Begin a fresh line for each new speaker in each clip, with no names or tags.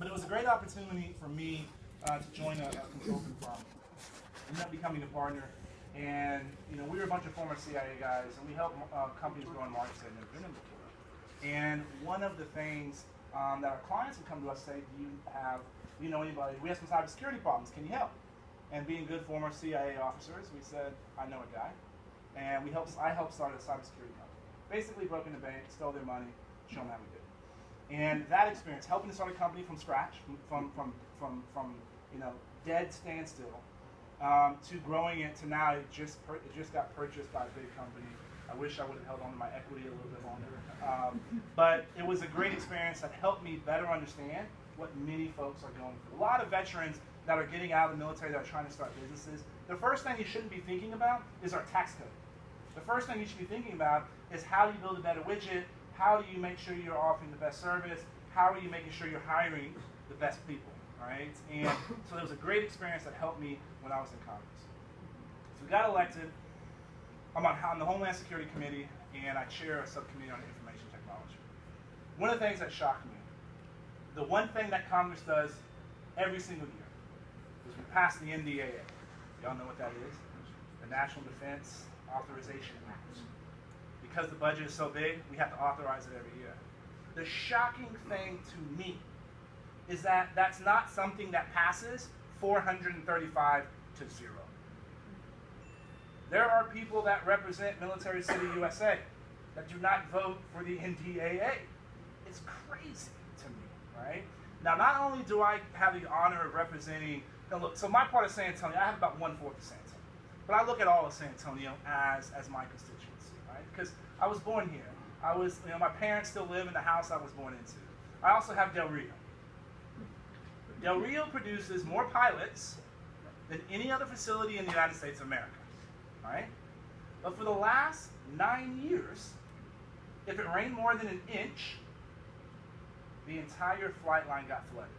But it was a great opportunity for me to join a consulting firm. Ended up becoming a partner, and we were a bunch of former CIA guys, and we helped companies grow in markets they'd never been in before. And one of the things that our clients would come to us say, do you know anybody? We have some cybersecurity problems. Can you help? And being good former CIA officers, we said, I know a guy, and I helped start a cybersecurity company. Basically, broke into bank, stole their money, show them how we did it. And that experience, helping to start a company from scratch, from dead standstill, to growing it to now it just got purchased by a big company. I wish I would have held on to my equity a little bit longer. But it was a great experience that helped me better understand what many folks are going through. A lot of veterans that are getting out of the military that are trying to start businesses, the first thing you shouldn't be thinking about is our tax code. The first thing you should be thinking about is how do you build a better widget, how do you make sure you're offering the best service, how are you making sure you're hiring the best people, right? And so there was a great experience that helped me when I was in Congress. So we got elected. I'm on the Homeland Security Committee, and I chair a subcommittee on information technology. One of the things that shocked me, the one thing that Congress does every single year is we pass the NDAA. Y'all know what that is? The National Defense Authorization Act. Because the budget is so big, we have to authorize it every year. The shocking thing to me is that that's not something that passes 435 to 0. There are people that represent Military City, USA that do not vote for the NDAA. It's crazy to me, right? Now, not only do I have the honor of representing, look, so my part of San Antonio, I have about 1/4 of San Antonio. But I look at all of San Antonio as my constituency, right? Because I was born here. My parents still live in the house I was born into. I also have Del Rio. Del Rio produces more pilots than any other facility in the United States of America, right? But for the last 9 years, if it rained more than an inch, the entire flight line got flooded.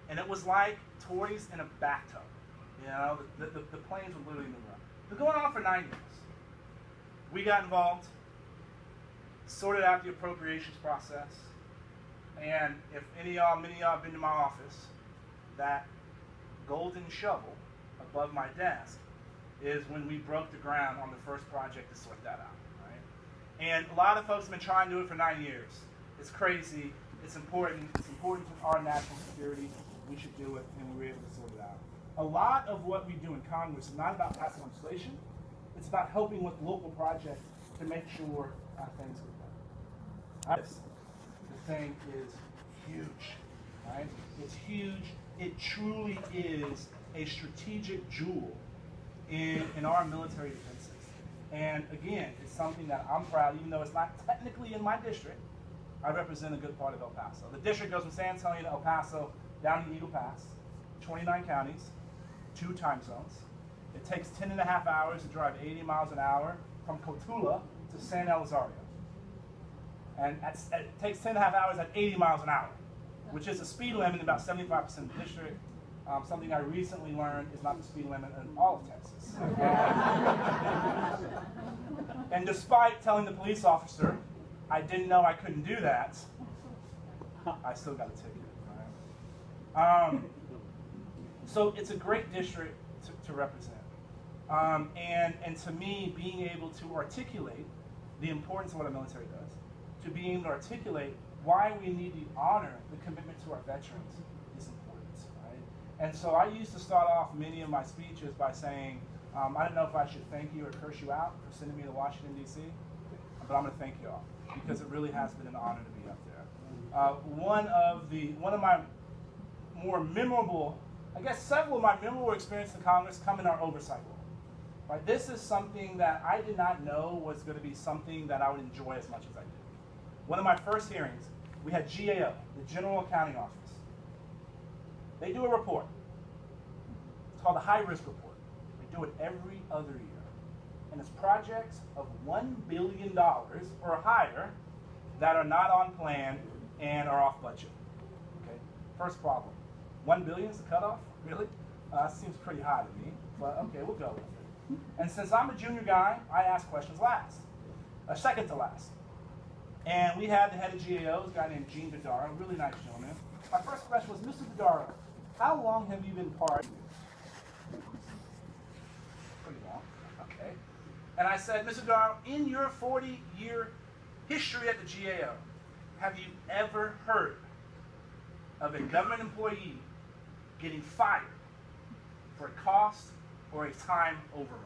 And it was like toys in a bathtub. The planes would literally move around. It was going on for 9 years. We got involved, sorted out the appropriations process, and if many of y'all have been to my office, that golden shovel above my desk is when we broke the ground on the first project to sort that out, right? And a lot of folks have been trying to do it for 9 years. It's crazy. It's important. It's important to our national security. We should do it, and we were able to sort it out. A lot of what we do in Congress is not about passing legislation. It's about helping with local projects to make sure things get done. The thing is huge, right? It's huge. It truly is a strategic jewel in our military defenses. And again, it's something that I'm proud, even though it's not technically in my district, I represent a good part of El Paso. The district goes from San Antonio to El Paso, down to Eagle Pass, 29 counties, 2 time zones. It takes 10.5 hours to drive 80 miles an hour from Cotula to San Elizario. And it takes 10.5 hours at 80 miles an hour, which is a speed limit in about 75% of the district. Something I recently learned is not the speed limit in all of Texas. And despite telling the police officer I didn't know I couldn't do that, I still got a ticket. Right? So it's a great district to represent. And to me, being able to articulate the importance of what a military does, to being able to articulate why we need to honor the commitment to our veterans is important, right? And so I used to start off many of my speeches by saying, I don't know if I should thank you or curse you out for sending me to Washington, D.C., but I'm going to thank you all, because it really has been an honor to be up there. One of my more memorable, I guess several of my memorable experiences in Congress come in our oversight role. Right? This is something that I did not know was going to be something that I would enjoy as much as I did. One of my first hearings, we had GAO, the General Accounting Office. They do a report. It's called the High Risk Report. They do it every other year. And it's projects of $1 billion or higher that are not on plan and are off budget. Okay. First problem. $1 billion is the cutoff? Really? Seems pretty high to me, but okay, we'll go with it. And since I'm a junior guy, I ask questions last. Second to last. And we had the head of GAO, a guy named Gene Dodaro, a really nice gentleman. My first question was, Mr. Dodaro, how long have you been part? Pretty long, okay. And I said, Mr. Dodaro, in your 40-year history at the GAO, have you ever heard of a government employee getting fired for a cost or a time overrun?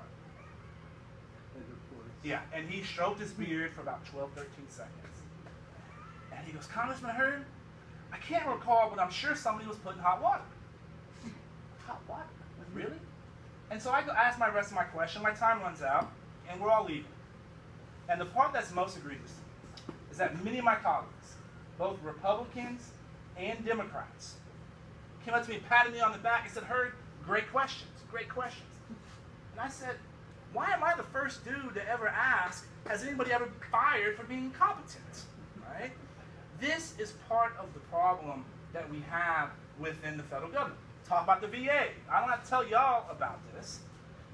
Yeah, and he stroked his beard for about 12, 13 seconds. And he goes, Congressman Hurd, I can't recall, but I'm sure somebody was put in hot water. Hot water? Really? And so I ask my rest of my question, my time runs out, and we're all leaving. And the part that's most egregious is that many of my colleagues, both Republicans and Democrats, came up to me, patted me on the back, and said, Hurd, great questions, great questions. And I said, why am I the first dude to ever ask, has anybody ever been fired for being incompetent, right? This is part of the problem that we have within the federal government. Talk about the VA. I don't have to tell y'all about this,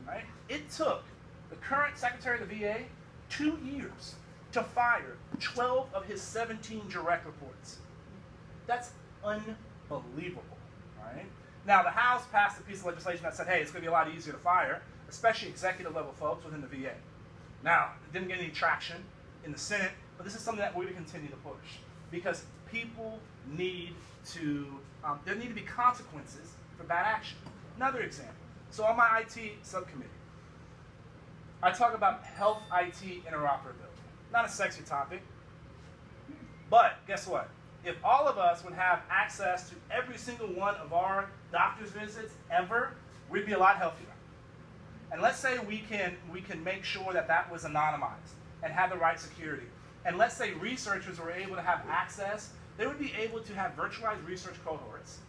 right? It took the current Secretary of the VA 2 years to fire 12 of his 17 direct reports. That's unbelievable, right? Now, the House passed a piece of legislation that said, hey, it's going to be a lot easier to fire, especially executive level folks within the VA. Now, it didn't get any traction in the Senate, but this is something that we're going to continue to push because people need to, there need to be consequences for bad action. Another example. So on my IT subcommittee, I talk about health IT interoperability. Not a sexy topic, but guess what? If all of us would have access to every single one of our doctor's visits ever, we'd be a lot healthier. And let's say we can make sure that that was anonymized and had the right security. And let's say researchers were able to have access, they would be able to have virtualized research cohorts,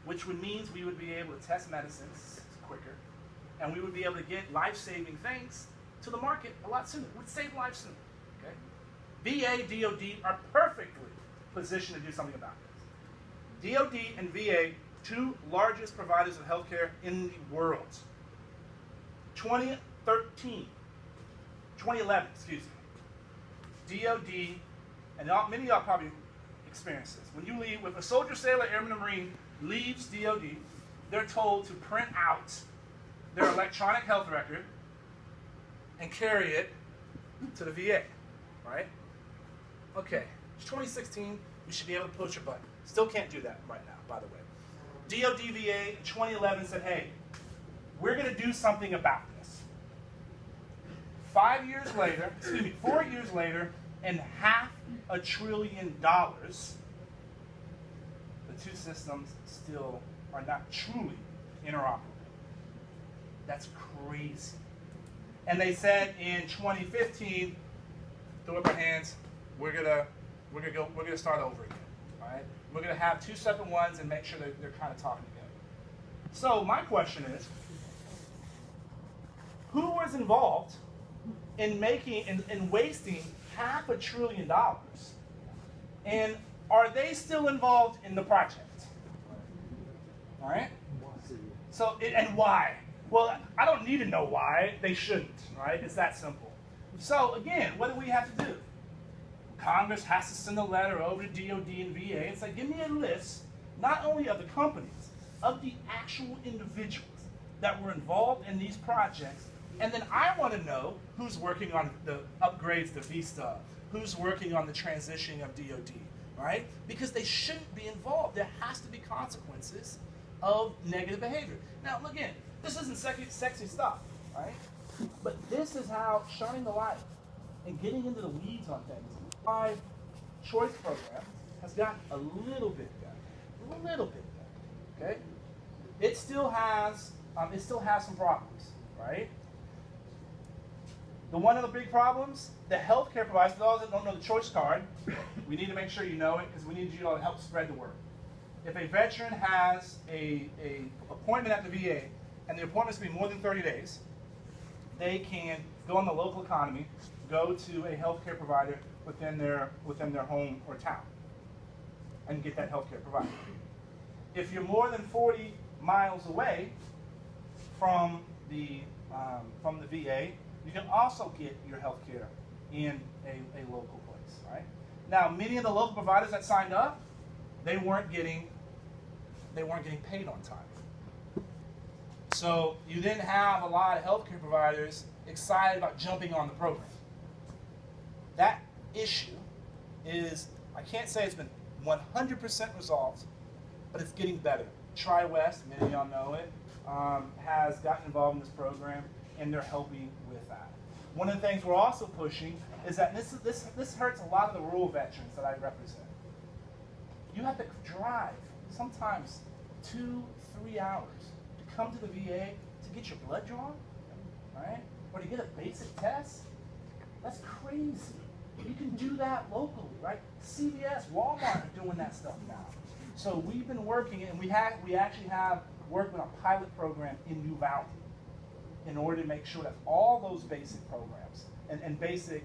which would mean we would be able to test medicines quicker, and we would be able to get life-saving things to the market a lot sooner. It would save lives sooner. Okay? VA, DOD are perfectly positioned to do something about this. DOD and VA, two largest providers of healthcare in the world. 2011, excuse me. DOD, and many of y'all probably experienced this. When you leave, if a soldier, sailor, airman, or Marine leaves DOD, they're told to print out their electronic health record and carry it to the VA, right? Okay, it's 2016, you should be able to push a button. Still can't do that right now, by the way. DOD VA in 2011 said, hey, we're going to do something about this. 4 years later, and $500 billion, the two systems still are not truly interoperable. That's crazy. And they said in 2015, throw up our hands, we're gonna start over again. All right? We're gonna have two separate ones and make sure that they're kind of talking together. So my question is, who was involved in making and wasting $500 billion? And are they still involved in the project? All right? So, and why? Well, I don't need to know why. They shouldn't, right? It's that simple. So again, what do we have to do? Congress has to send a letter over to DOD and VA and say, give me a list, not only of the companies, of the actual individuals that were involved in these projects. And then I want to know who's working on the upgrades to Vista, who's working on the transitioning of DOD, right? Because they shouldn't be involved. There has to be consequences of negative behavior. Now, again, this isn't sexy stuff, right? But this is how shining the light and getting into the weeds on things. My choice program has gotten a little bit better, okay? It still has some problems, right? One of the big problems, the healthcare providers, for those that don't know the choice card, we need to make sure you know it because we need you to help spread the word. If a veteran has a appointment at the VA and the appointment's going to be more than 30 days, they can go in the local economy, go to a healthcare provider within their home or town and get that healthcare provider. If you're more than 40 miles away from the VA, you can also get your health care in a local place, right? Now, many of the local providers that signed up, they weren't getting paid on time. So you didn't have a lot of healthcare providers excited about jumping on the program. That issue is, I can't say it's been 100% resolved, but it's getting better. Tri-West, many of y'all know it, has gotten involved in this program, and they're helping with that. One of the things we're also pushing is that this hurts a lot of the rural veterans that I represent. You have to drive sometimes 2-3 hours to come to the VA to get your blood drawn, right? Or to get a basic test. That's crazy. You can do that locally, right? CVS, Walmart are doing that stuff now. So we've been working, and we actually have worked with a pilot program in New Valley in order to make sure that all those basic programs and basic,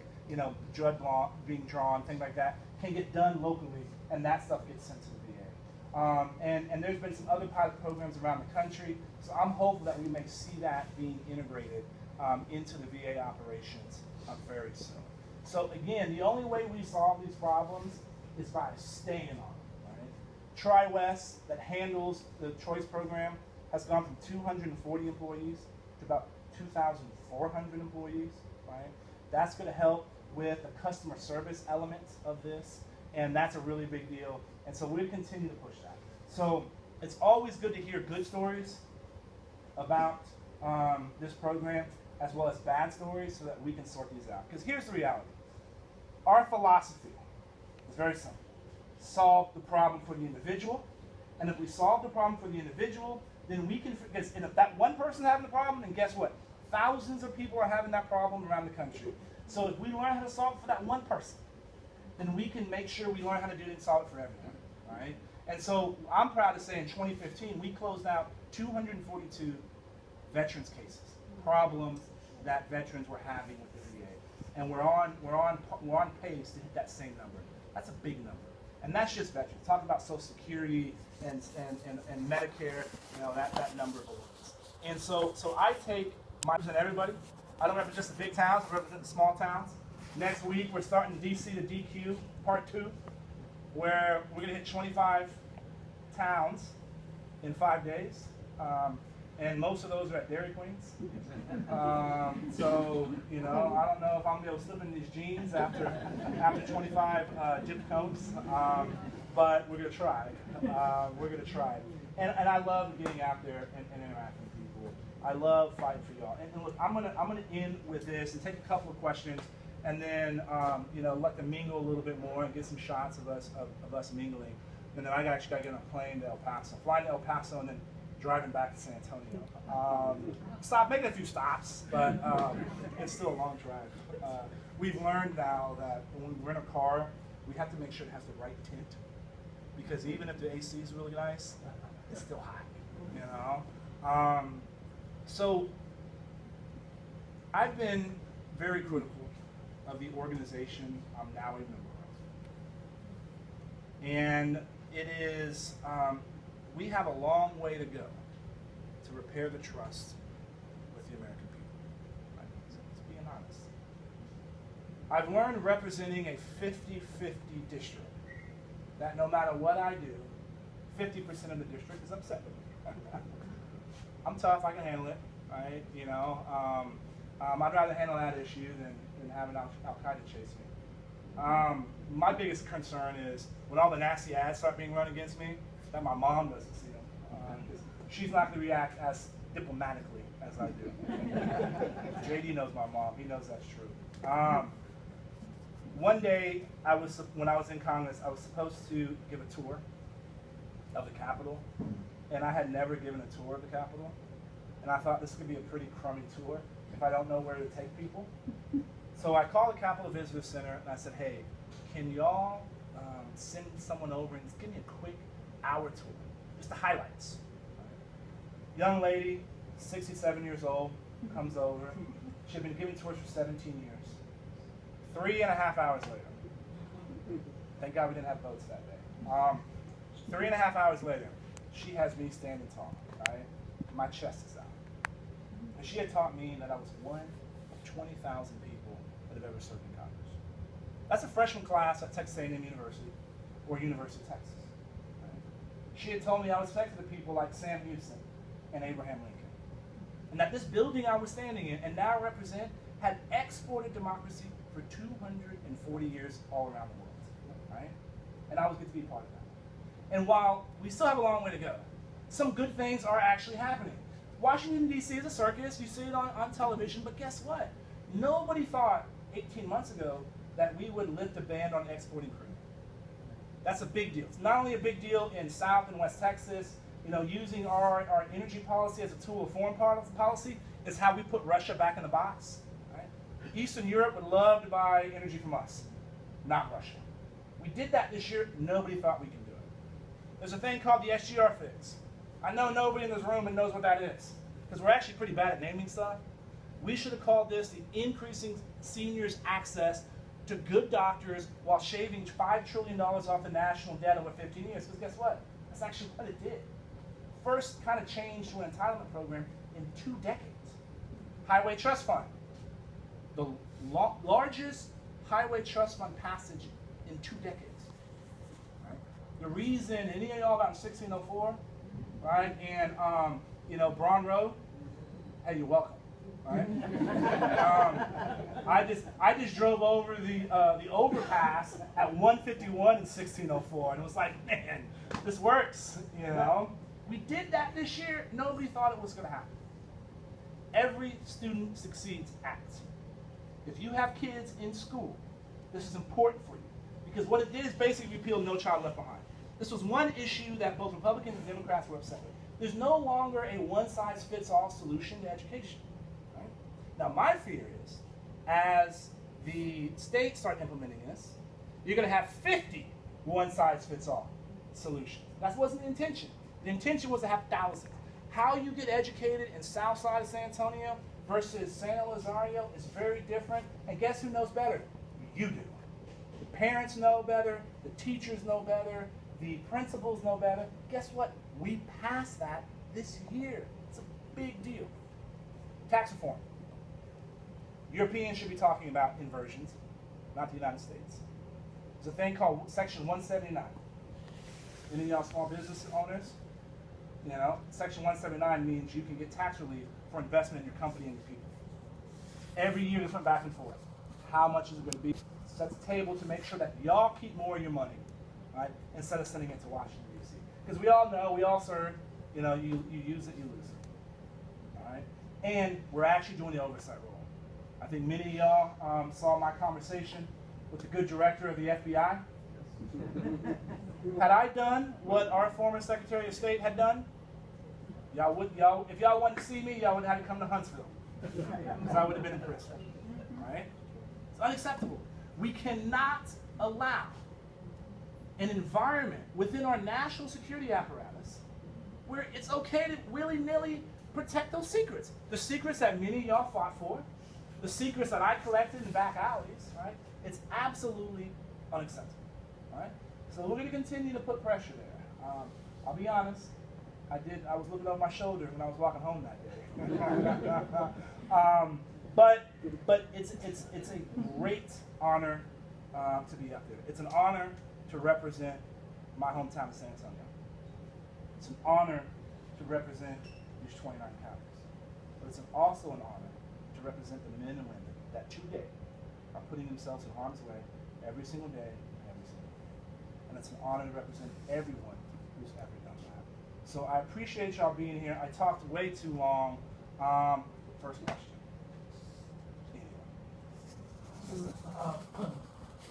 blood being drawn, things like that, can get done locally, and that stuff gets sent to the VA. And there's been some other pilot programs around the country, so I'm hopeful that we may see that being integrated into the VA operations very soon. So again, the only way we solve these problems is by staying on it, right? Tri-West, that handles the choice program, has gone from 240 employees to about 2,400 employees, right? That's going to help with the customer service elements of this, and that's a really big deal. And so we'll continue to push that. So it's always good to hear good stories about this program, as well as bad stories, so that we can sort these out. Because here's the reality. Our philosophy is very simple. Solve the problem for the individual, and if we solve the problem for the individual, then we can, and if that one person having the problem, then guess what? Thousands of people are having that problem around the country. So if we learn how to solve it for that one person, then we can make sure we learn how to do it and solve it for everyone, right? And so I'm proud to say in 2015, we closed out 242 veterans cases, problems that veterans were having with the VA. And we're on pace to hit that same number. That's a big number. And that's just veterans. Talking about Social Security and Medicare, that number balloons. And so I represent everybody. I don't represent just the big towns, I represent the small towns. Next week, we're starting DC to DQ Part 2, where we're going to hit 25 towns in 5 days. And most of those are at Dairy Queens. So, I don't know if I'm going to be able to slip in these jeans after 25 dip coats, but we're going to try. We're going to try. And I love getting out there and interacting with people. I love fighting for y'all. And look, I'm gonna end with this and take a couple of questions, and then let them mingle a little bit more and get some shots of us mingling. And then I actually got to get on a plane to El Paso, flying to El Paso, and then driving back to San Antonio. Stop making a few stops, but it's still a long drive. We've learned now that when we rent a car, we have to make sure it has the right tint, because even if the AC is really nice, it's still hot, So I've been very critical of the organization I'm now a member of. And it is, we have a long way to go to repair the trust with the American people. Right? So being honest. I've learned representing a 50-50 district that no matter what I do, 50% of the district is upset with me. I'm tough, I can handle it, right? I'd rather handle that issue than having Al-Qaeda chase me. My biggest concern is when all the nasty ads start being run against me, that my mom doesn't see them. Because she's not going to react as diplomatically as I do. JD knows my mom, he knows that's true. One day, when I was in Congress, I was supposed to give a tour of the Capitol, and I had never given a tour of the Capitol, and I thought this could be a pretty crummy tour if I don't know where to take people. So I called the Capitol Visitor Center, and I said, hey, can y'all send someone over and just give me a quick hour tour, just the highlights. Young lady, 67 years old, comes over. She'd been giving tours for 17 years. 3.5 hours later, thank God we didn't have votes that day. 3.5 hours later, she has me standing tall, right? My chest is out. And she had taught me that I was one of 20,000 people that have ever served in Congress. That's a freshman class at Texas A&M University, or University of Texas. Right? She had told me I was connected to people like Sam Houston and Abraham Lincoln. And that this building I was standing in and now represent had exported democracy for 240 years all around the world. Right? And I was good to be a part of that. And while we still have a long way to go, some good things are actually happening. Washington, D.C. is a circus. You see it on television, but guess what? Nobody thought 18 months ago that we would lift a ban on exporting crude. That's a big deal. It's not only a big deal in South and West Texas, using our energy policy as a tool of foreign policy is how we put Russia back in the box. Right? Eastern Europe would love to buy energy from us, not Russia. We did that this year. Nobody thought we could do it. There's a thing called the SGR fix. I know nobody in this room knows what that is, because we're actually pretty bad at naming stuff. We should have called this the increasing seniors' access to good doctors while shaving $5 trillion off the national debt over 15 years. Because guess what? That's actually what it did. First kind of change to an entitlement program in 2 decades. Highway Trust Fund. The largest highway trust fund passage in 2 decades. Right? The reason any of y'all got in 1604, right, and Braun Road, hey, you're welcome. Right? I just drove over the overpass at 151 in 1604, and it was like, man, this works. We did that this year. Nobody thought it was going to happen. Every student succeeds acts. If you have kids in school, this is important for you, because what it did is basically repeal No Child Left Behind. This was one issue that both Republicans and Democrats were upset with. There's no longer a one-size-fits-all solution to education. Right? Now, my fear is, as the states start implementing this, you're going to have 50 one-size-fits-all solutions. That wasn't the intention. The intention was to have thousands. How you get educated in South Side of San Antonio versus San Elizario is very different. And guess who knows better? You do. The parents know better. The teachers know better. The principals know better. Guess what? We passed that this year. It's a big deal. Tax reform. Europeans should be talking about inversions, not the United States. There's a thing called Section 179. Any of y'all small business owners? Section 179 means you can get tax relief for investment in your company and your people. Every year this went back and forth. How much is it going to be? Set the table to make sure that y'all keep more of your money, right? Instead of sending it to Washington, D.C. Because we all know, we all serve, you use it, you lose it. All right? And we're actually doing the oversight role. I think many of y'all saw my conversation with the good director of the FBI. Had I done what our former Secretary of State had done, if y'all wanted to see me, y'all would have had to come to Huntsville, because I would have been in prison. Right? It's unacceptable. We cannot allow an environment within our national security apparatus where it's okay to willy-nilly protect those secrets. The secrets that many of y'all fought for, the secrets that I collected in back alleys, right? It's absolutely unacceptable. Right? So we're going to continue to put pressure there. I'll be honest, I was looking over my shoulder when I was walking home that day. But it's a great honor to be up there. It's an honor to represent my hometown of San Antonio. It's an honor to represent these 29 counties. But it's also an honor to represent the men and women that today are putting themselves in harm's way every single day. And it's an honor to represent everyone who's ever done that. So I appreciate y'all being here. I talked way too long. First question.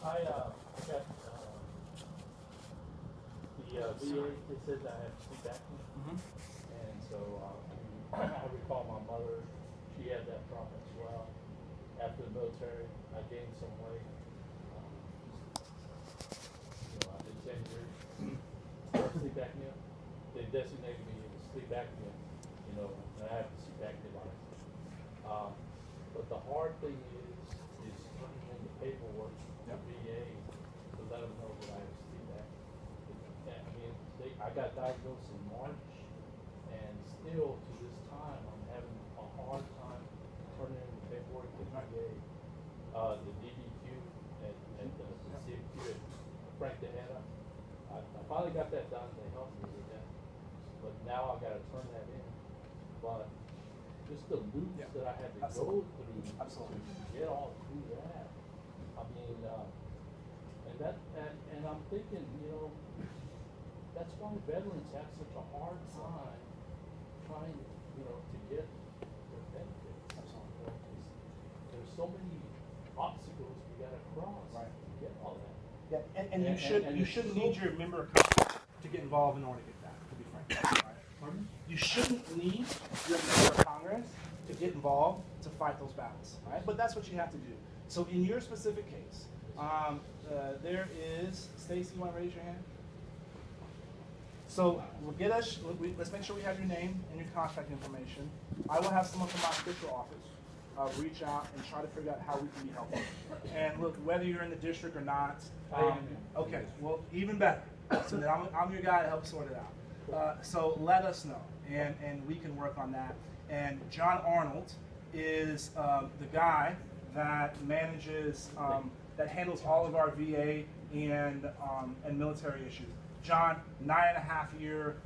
I got the VA, they said that I have sleep apnea. And so I recall my mother, she had that problem as well. After the military, I gained some weight. I did 10 years of sleep apnea. They designated me as sleep apnea, and I have the sleep apnea device. But the hard thing is turning in the paperwork to VA to let them know that I have sleep apnea. I got diagnosed in March, and still to this time, I'm having a hard time turning in the paperwork to VA. The DBQ at the give it Frank the header. I finally got that done, they helped me with that, but now I gotta turn that in. But just the loops
Yeah.
that I had to
Absolutely.
go through
Absolutely.
to get all through that. I mean, and I'm thinking, you know, that's why veterans have such a hard time trying, you know, to get their benefits.
Absolutely.
You know, 'cause there's so many obstacles we gotta cross
Right.
to get all that.
Yeah, and you
it's
shouldn't
so-
need your member of Congress to get involved in order to get that, to be frank. Right?
Pardon?
You shouldn't need your member of Congress to get involved to fight those battles, right? But that's what you have to do. So in your specific case, there is, Stacy, you want to raise your hand? So we'll get us, let's make sure we have your name and your contact information. I will have someone from my official office reach out and try to figure out how we can be helpful. And look, whether you're in the district or not,
I am.
okay, well, even better. So then I'm your guy to help sort it out. So let us know, and we can work on that. And John Arnold is the guy that manages, that handles all of our VA and military issues. John, 9.5-year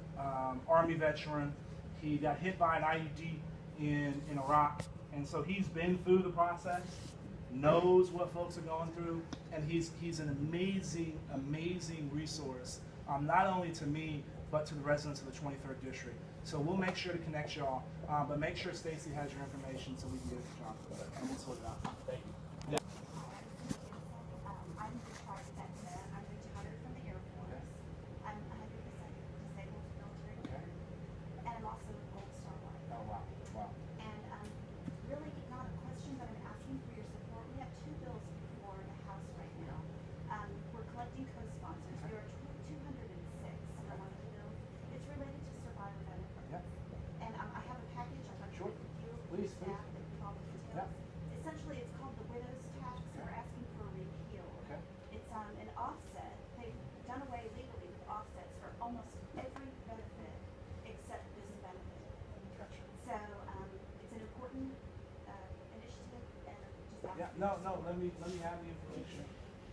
Army veteran. He got hit by an IED in Iraq, and so he's been through the process, knows what folks are going through, and he's an amazing resource, not only to me, but to the residents of the 23rd District. So we'll make sure to connect y'all, but make sure Stacy has your information so we can get it to John, and we'll sort it out.
Thank you.
I'm retired veteran. I'm retired from the Air Force. I'm 100% disabled military veteran, and I'm also a Gold Star wife.
Oh, wow, wow.
And really not a question, but I'm asking for your support. We have 2 bills before the House right now. We're collecting co-sponsors. There are 206 for one of the bills. It's related to survivor benefits.
Yeah.
And I have a package I'd like to
Sure.
give you
Please,
staff that with all the details. Essentially, it's called the widow's tax. We're asking for a repeal.
Okay.
It's an offset. They've done away legally with offsets for almost every benefit except this benefit.
Gotcha.
So it's an important initiative, and just
Yeah, no, let me have the information,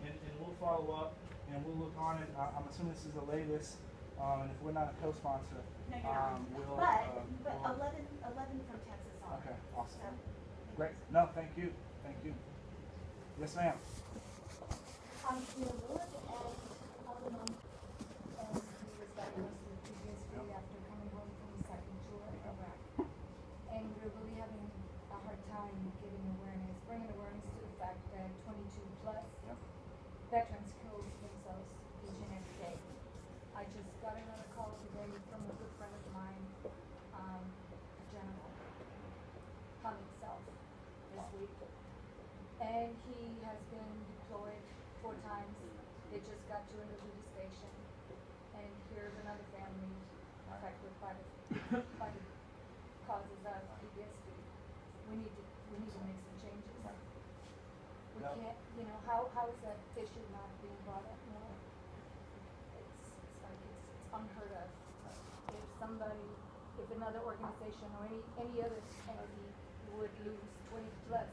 and we'll follow up, and we'll look on it. I'm assuming this is the latest, and if we're not a co-sponsor,
No, you're not.
we'll.
But
we'll-
11 from Texas on.
Okay, awesome.
So,
Great. No, thank you. Yes, ma'am.
I'm Tina Lewis, and I'm a mom, and he was diagnosed with PTSD after coming home from his second tour in Iraq. And we're really having a hard time bringing awareness to the fact that 22 plus
Yep.
veterans kill themselves each and every day. I just got another call today from a good friend of mine, General, hung himself this week. And he has been deployed 4 times. They just got to a new duty station. And here's another family affected by the causes of PTSD. We need to make some changes. We
No.
can't, how is that issue not being brought up more? It's unheard of. If another organization or any other entity would lose 20 plus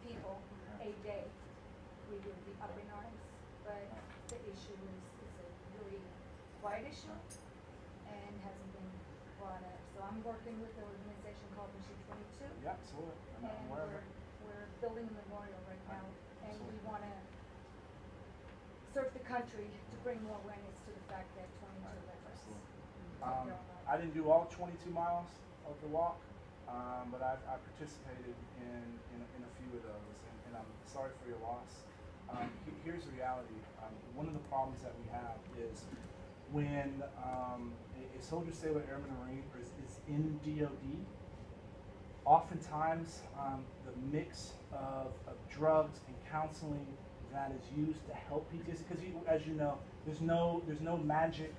people a day, we would be up in arms. But the issue is a really wide issue and hasn't been brought up. So I'm working with an organization called Mission 22.
Yeah, absolutely. I'm
And
aware of it.
we're building a memorial right now, and we
Absolutely.
want to serve the country to bring more awareness to the fact that 22 veterans.
Absolutely. I didn't do all 22 miles of the walk, but I participated in a few of those, and I'm sorry for your loss. Here's the reality. One of the problems that we have is when a soldier, sailor, airman, or marine is in DOD, oftentimes the mix of drugs and counseling that is used to help PTSD, because as you know, there's no magic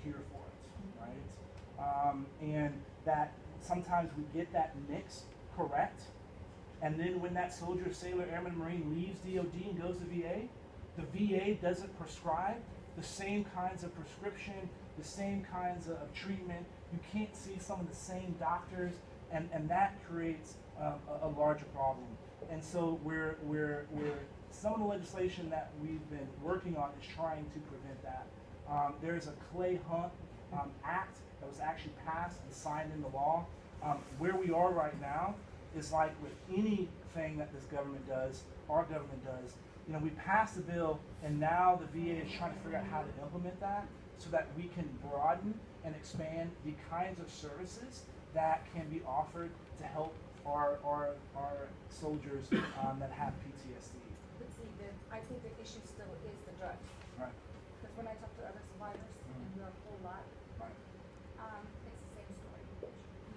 cure for it, right? And that sometimes we get that mix correct, and then when that soldier, sailor, airman, marine leaves DOD and goes to VA, the VA doesn't prescribe the same kinds of prescription, the same kinds of treatment. You can't see some of the same doctors, and that creates a larger problem. And so we're some of the legislation that we've been working on is trying to prevent that. There's a Clay Hunt Act that was actually passed and signed into law. Where we are right now is like with anything that this government does, our government does. You know, we passed the bill, and now the VA is trying to figure out how to implement that so that we can broaden and expand the kinds of services that can be offered to help our soldiers that have PTSD.
But see, I think the issue still is the drugs.
Right.
Because when I talk to other survivors, and there are a whole lot,
Right.
it's the same story.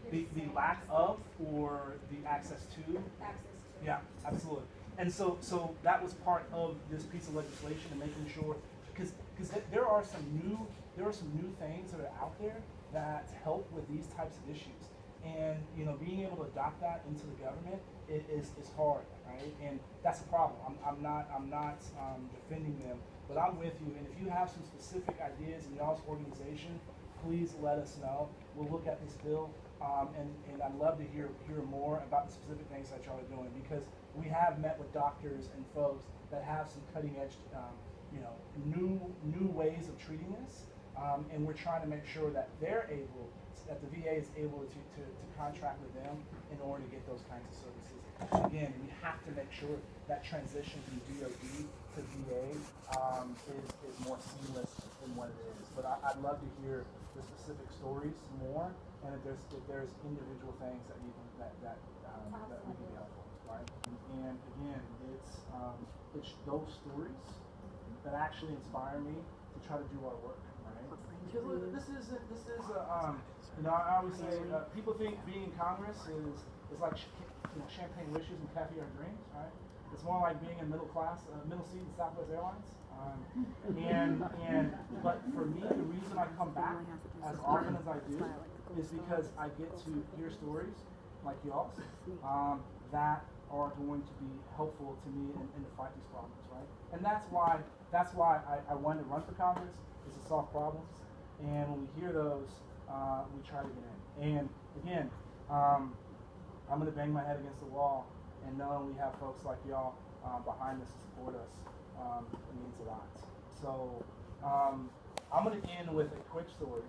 You hear
The
same
lack
story.
of or the access to.
Access to.
Yeah, absolutely. And so that was part of this piece of legislation and making sure, because there are some new things that are out there that help with these types of issues. And you know, being able to adopt that into the government is hard, right? And that's a problem. I'm not defending them, but I'm with you. And if you have some specific ideas in y'all's organization, please let us know. We'll look at this bill, and I'd love to hear more about the specific things that y'all are doing, because we have met with doctors and folks that have some cutting edge, new ways of treating this, and we're trying to make sure that that the VA is able to contract with them in order to get those kinds of services. Again, we have to make sure that transition from DoD to VA is more seamless than what it is. But I'd love to hear the specific stories more, and if there's individual things that we can be helpful, right? And again, it's those stories that actually inspire me to try to do our work, right? Because this is I always say people think being in Congress is like champagne wishes and caviar dreams, right? It's more like being in middle seat in Southwest Airlines. But for me, the reason I come back as often as I do is because I get to hear stories like y'all's that are going to be helpful to me in to fight these problems, right? And that's why I wanted to run for Congress, is to solve problems. And when we hear those, we try to get in. And again, I'm going to bang my head against the wall, and knowing we have folks like y'all behind us to support us, it means a lot. So I'm going to end with a quick story.